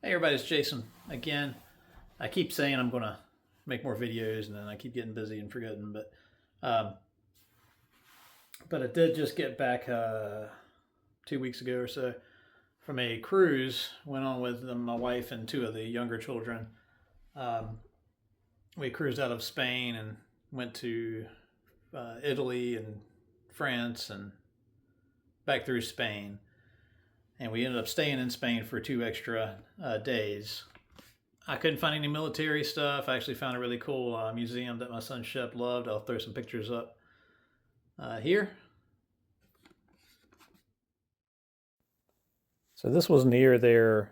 Hey everybody, it's Jason again. I keep saying I'm gonna make more videos, and then I keep getting busy and forgetting. Um, but I did just get back 2 weeks ago or so from a cruise. Went on with my wife and two of the younger children. Um, we cruised out of Spain and went to Italy and France and back through Spain. And we ended up staying in Spain for 2 extra days. I couldn't find any military stuff. I actually found a really cool museum that my son Shep loved. I'll throw some pictures up here. So this was near their,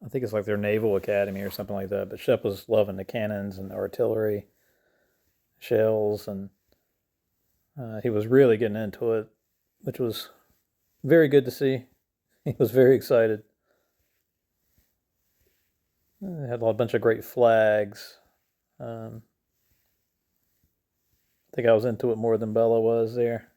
I think it's like their naval academy or something like that. But Shep was loving the cannons and the artillery, shells, and he was really getting into it, which was very good to see. He was very excited. They had a bunch of great flags. I think I was into it more than Bella was there.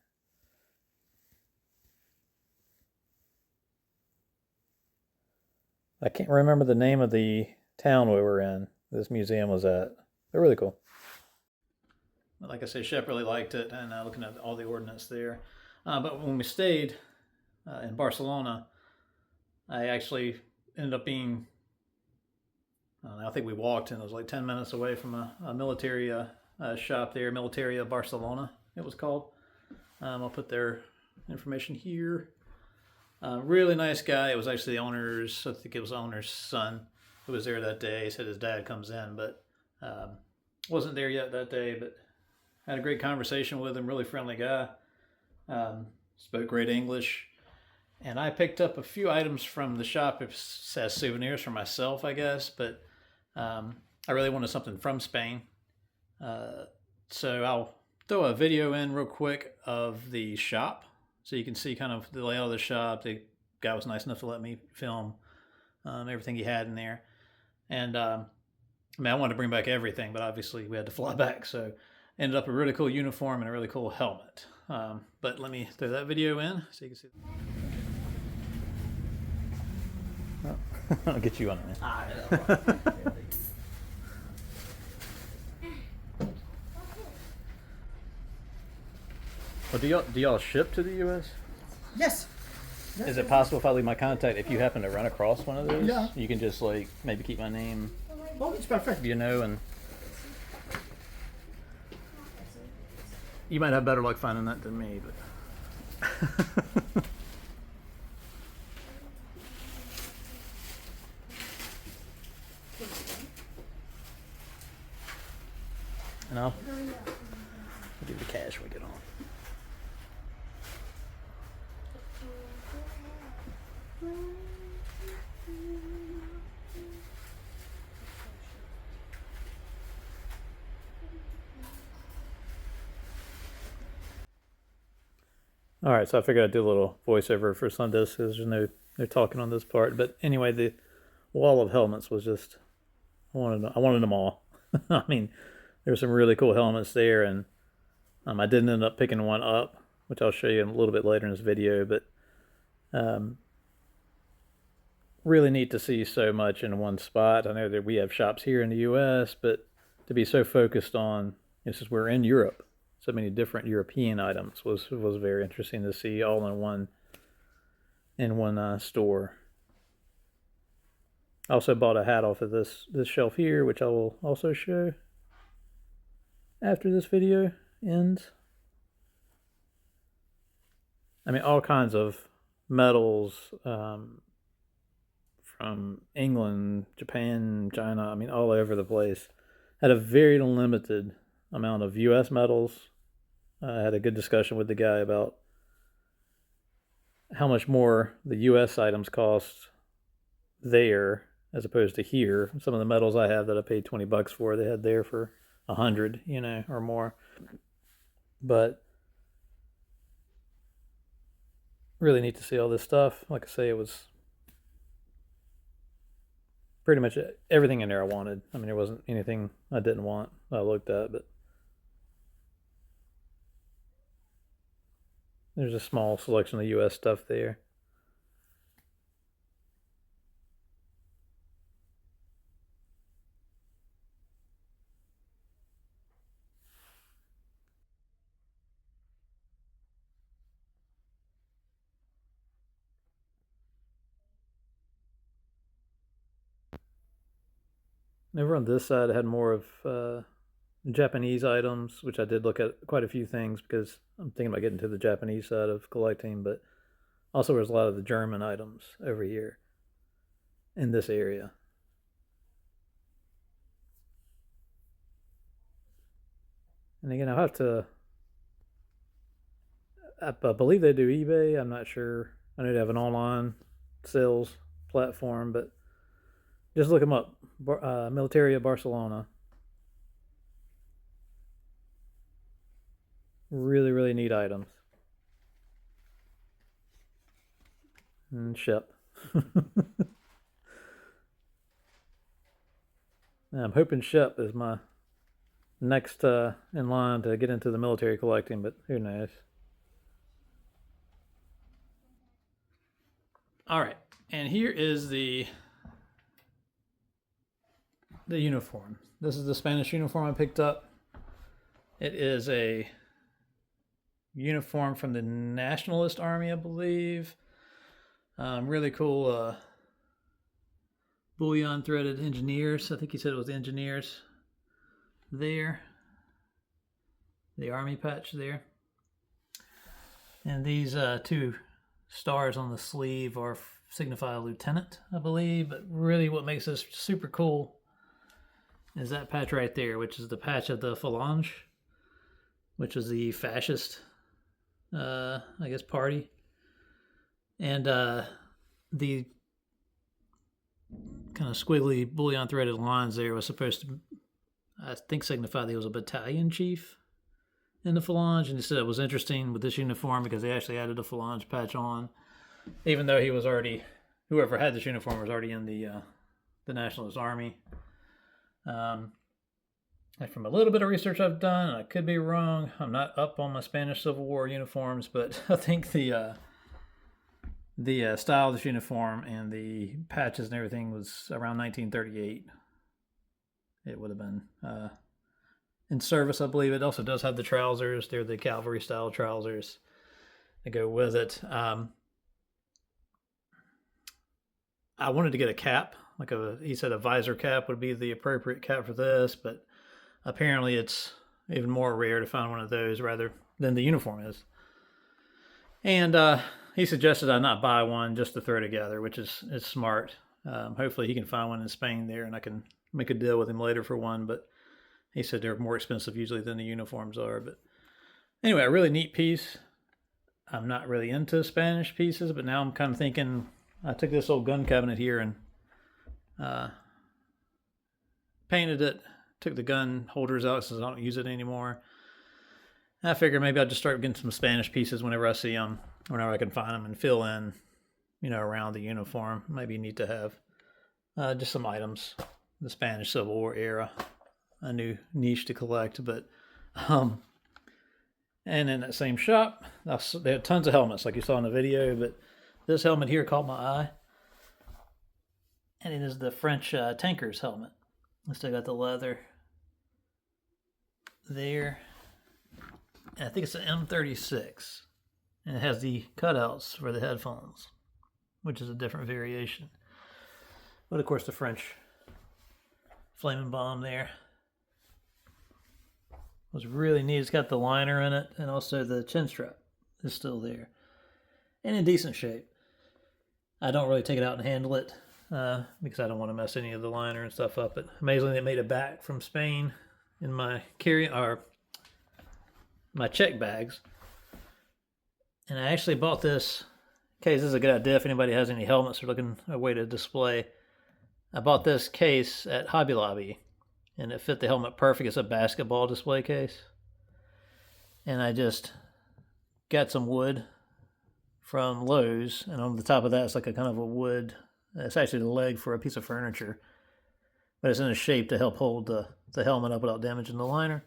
I can't remember the name of the town we were in. This museum was at. They're really cool. Like I say, Shep really liked it, and looking at all the ordnance there. But when we stayed in Barcelona, I actually ended up being, I think we walked, and it was like 10 minutes away from a military shop there, Militaria Barcelona, it was called. I'll put their information here. Really nice guy. It was actually the owner's, I think it was the owner's son who was there that day. He said his dad comes in, but wasn't there yet that day. But had a great conversation with him. Really friendly guy. Spoke great English. And I picked up a few items from the shop as souvenirs for myself, I guess. But I really wanted something from Spain. So I'll throw a video in real quick of the shop so you can see kind of the layout of the shop. The guy was nice enough to let me film everything he had in there. And I wanted to bring back everything, but obviously we had to fly back. So ended up a really cool uniform and a really cool helmet. But let me throw that video in so you can see. Oh, I'll get you on it, man. Well, do y'all ship to the U.S.? Yes. Is it possible if I leave my contact, if you happen to run across one of those, Yeah. you can just like maybe keep my name, Oh, it's perfect. and you might have better luck finding that than me, but. And I'll do the cash when we get on. All right, so I figured I'd do a little voiceover for Sundays because there's no talking on this part. But anyway, the wall of helmets was just I wanted them all. I mean, there were some really cool helmets there, and I didn't end up picking one up, which I'll show you a little bit later in this video. But really neat to see so much in one spot. I know that we have shops here in the U.S., but to be so focused on, since we're in Europe, so many different European items was very interesting to see all in one store. I also bought a hat off of this shelf here, which I will also show after this video ends. I mean, all kinds of medals from England, Japan, China. I mean, all over the place. Had a very limited amount of U.S. medals. I had a good discussion with the guy about how much more the U.S. items cost there as opposed to here. Some of the medals I have that I paid $20 for, they had there for $100, or more. But really neat to see all this stuff. Like I say, it was pretty much everything in there I wanted. I mean, there wasn't anything I didn't want I looked at, but there's a small selection of U.S. stuff there. And over on this side, I had more of Japanese items, which I did look at quite a few things because I'm thinking about getting to the Japanese side of collecting, but also there's a lot of the German items over here in this area. And again, I'll have to. I believe they do eBay. I'm not sure. I know they have an online sales platform, but just look them up. Militaria Barcelona. Really, really neat items. And ship. I'm hoping ship is my next in line to get into the military collecting, but who knows. All right, and here is the uniform. This is the Spanish uniform I picked up. It is a uniform from the Nationalist Army, I believe. Really cool bullion threaded engineers. I think he said it was the engineers there. The army patch there. And these two stars on the sleeve are signify a lieutenant, I believe. But really what makes this super cool is that patch right there, which is the patch of the Phalange, which was the fascist, I guess, party. And the kind of squiggly bullion threaded lines there was supposed to, I think, signify that he was a battalion chief in the Phalange. And he said it was interesting with this uniform because they actually added a Phalange patch on, even though he was already, whoever had this uniform was already in the Nationalist Army. From a little bit of research I've done, and I could be wrong, I'm not up on my Spanish Civil War uniforms, but I think the style of this uniform and the patches and everything was around 1938. It would have been in service, I believe. It also does have the trousers. They're the cavalry style trousers that go with it. I wanted to get a cap, he said a visor cap would be the appropriate cap for this, but apparently it's even more rare to find one of those rather than the uniform is. And he suggested I not buy one just to throw together, which is smart. Hopefully he can find one in Spain there and I can make a deal with him later for one, but he said they're more expensive usually than the uniforms are. But anyway, a really neat piece. I'm not really into Spanish pieces, but now I'm kind of thinking, I took this old gun cabinet here and painted it, took the gun holders out since I don't use it anymore. I figured maybe I'll just start getting some Spanish pieces whenever I see them, whenever I can find them, and fill in, around the uniform. Maybe you need to have just some items, the Spanish Civil War era, a new niche to collect. But, and in that same shop, they had tons of helmets like you saw in the video, but this helmet here caught my eye. And it is the French tanker's helmet. I still got the leather there. And I think it's an M36. And it has the cutouts for the headphones, which is a different variation. But of course the French flaming bomb there was really neat. It's got the liner in it, and also the chin strap is still there. And in decent shape. I don't really take it out and handle it because I don't want to mess any of the liner and stuff up. But amazingly, they made it back from Spain in my my check bags. And I actually bought this case. This is a good idea if anybody has any helmets or looking a way to display. I bought this case at Hobby Lobby, and it fit the helmet perfect. It's a basketball display case. And I just got some wood from Lowe's, and on the top of that it's like a kind of a wood, it's actually the leg for a piece of furniture, but it's in a shape to help hold the helmet up without damaging the liner.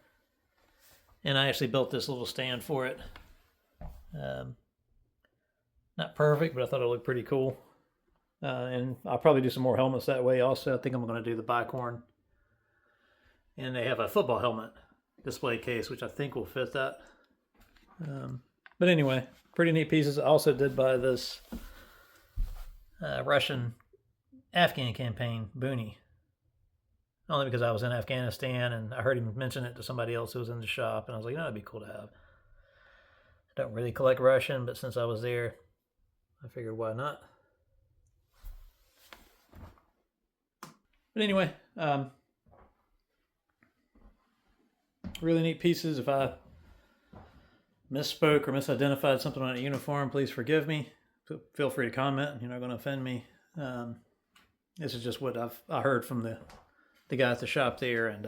And I actually built this little stand for it. Not perfect, but I thought it looked pretty cool. And I'll probably do some more helmets that way also. I think I'm going to do the bicorn. And they have a football helmet display case, which I think will fit that. But anyway, pretty neat pieces. I also did buy this Russian Afghan campaign boonie. only because I was in Afghanistan and I heard him mention it to somebody else who was in the shop, and I was like, that'd be cool to have. I don't really collect Russian, but since I was there, I figured why not. But anyway, really neat pieces. If I misspoke or misidentified something on a uniform, please forgive me. Feel free to comment. You're not going to offend me. This is just what I heard from the guy at the shop there, and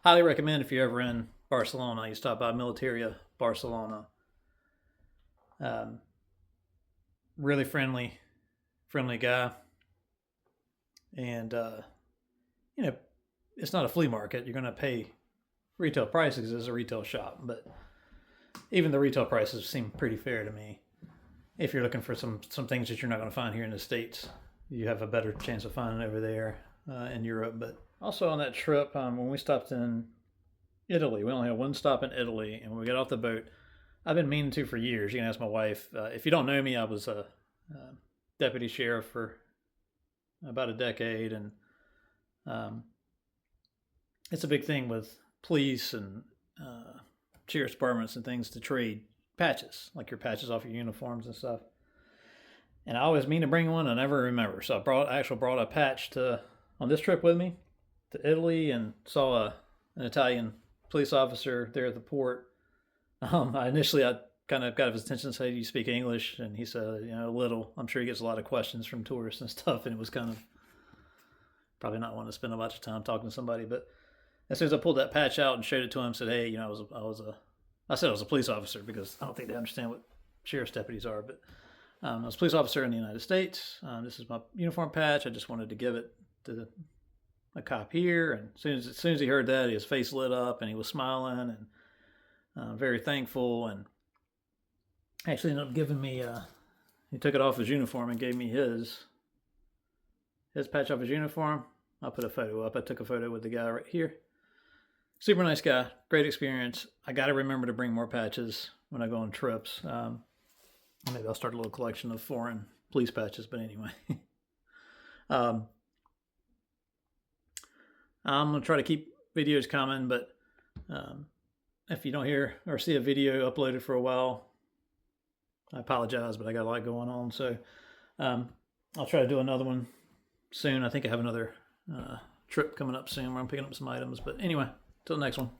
highly recommend if you're ever in Barcelona, you stop by Militaria, Barcelona. Really friendly guy, and it's not a flea market. You're going to pay retail prices as a retail shop, but even the retail prices seem pretty fair to me. If you're looking for some things that you're not going to find here in the States, you have a better chance of finding over there in Europe. But also on that trip, when we stopped in Italy, we only had one stop in Italy, and when we got off the boat, I've been meaning to for years. You can ask my wife. If you don't know me, I was a deputy sheriff for about a decade, and it's a big thing with police and sheriff's departments and things to trade patches, like your patches off your uniforms and stuff. And I always mean to bring one, I never remember. So I actually brought a patch on this trip with me to Italy, and saw an Italian police officer there at the port. I kind of got his attention and said, "Do you speak English?" And he said, a little. I'm sure he gets a lot of questions from tourists and stuff, and it was kind of probably not wanting to spend a bunch of time talking to somebody. But as soon as I pulled that patch out and showed it to him, said, "Hey, I said I was a police officer because I don't think they understand what sheriff's deputies are, but I was a police officer in the United States. This is my uniform patch. I just wanted to give it to a cop here." And as soon as he heard that, his face lit up and he was smiling and very thankful. And actually ended up giving me, he took it off his uniform and gave me his patch off his uniform. I'll put a photo up. I took a photo with the guy right here. Super nice guy. Great experience. I got to remember to bring more patches when I go on trips. Maybe I'll start a little collection of foreign police patches, but anyway. I'm going to try to keep videos coming, but if you don't hear or see a video uploaded for a while, I apologize, but I got a lot going on. So I'll try to do another one soon. I think I have another trip coming up soon where I'm picking up some items. But anyway, till the next one.